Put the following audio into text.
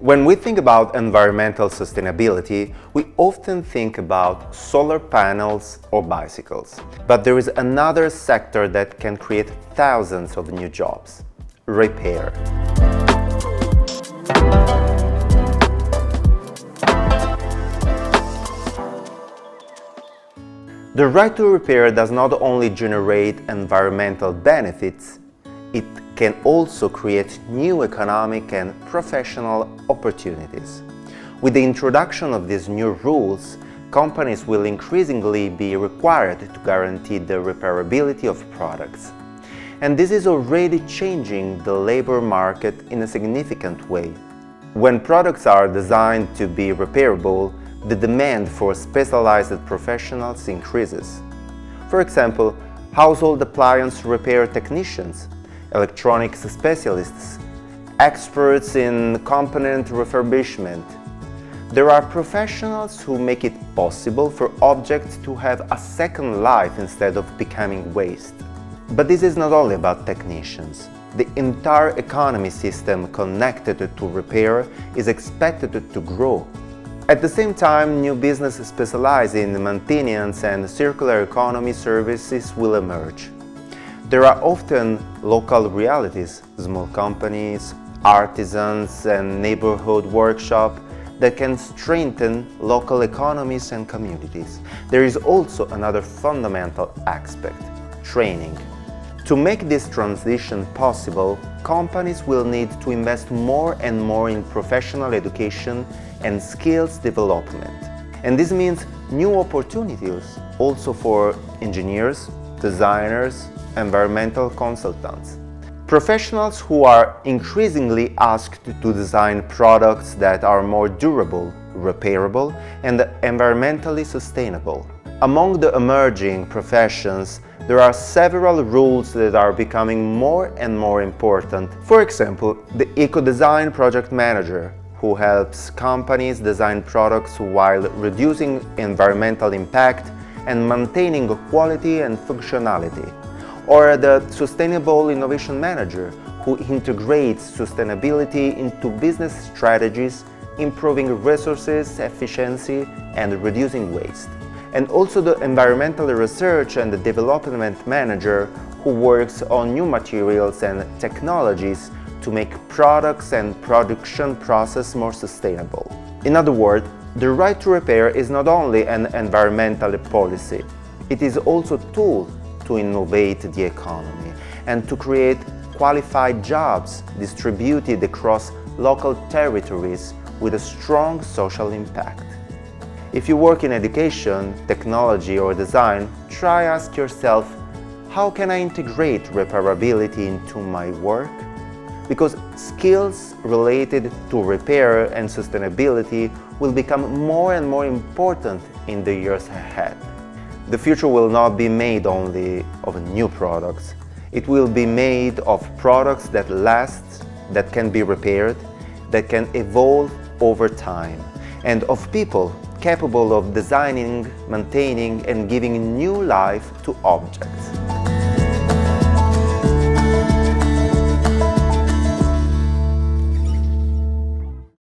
When we think about environmental sustainability, we often think about solar panels or bicycles. But there is another sector that can create thousands of new jobs: repair. The right to repair does not only generate environmental benefits, it can also create new economic and professional opportunities. With the introduction of these new rules, companies will increasingly be required to guarantee the repairability of products. And this is already changing the labor market in a significant way. When products are designed to be repairable, the demand for specialized professionals increases. For example, household appliance repair technicians, electronics specialists, experts in component refurbishment. There are professionals who make it possible for objects to have a second life instead of becoming waste. But this is not only about technicians. The entire economy system connected to repair is expected to grow. At the same time, new businesses specialized in maintenance and circular economy services will emerge. There are often local realities, small companies, artisans, and neighborhood workshops that can strengthen local economies and communities. There is also another fundamental aspect: training. To make this transition possible, companies will need to invest more and more in professional education and skills development. And this means new opportunities also for engineers, designers, environmental consultants. Professionals who are increasingly asked to design products that are more durable, repairable, and environmentally sustainable. Among the emerging professions, there are several rules that are becoming more and more important. For example, the ecodesign project manager, who helps companies design products while reducing environmental impact and maintaining quality and functionality. Or the sustainable innovation manager, who integrates sustainability into business strategies, improving resources efficiency and reducing waste. And also the environmental research and development manager, who works on new materials and technologies to make products and production process more sustainable. In other words, the right to repair is not only an environmental policy, it is also a tool to innovate the economy and to create qualified jobs distributed across local territories with a strong social impact. If you work in education, technology, or design, try ask yourself, how can I integrate repairability into my work? Because skills related to repair and sustainability will become more and more important in the years ahead. The future will not be made only of new products. It will be made of products that last, that can be repaired, that can evolve over time, and of people capable of designing, maintaining, and giving new life to objects.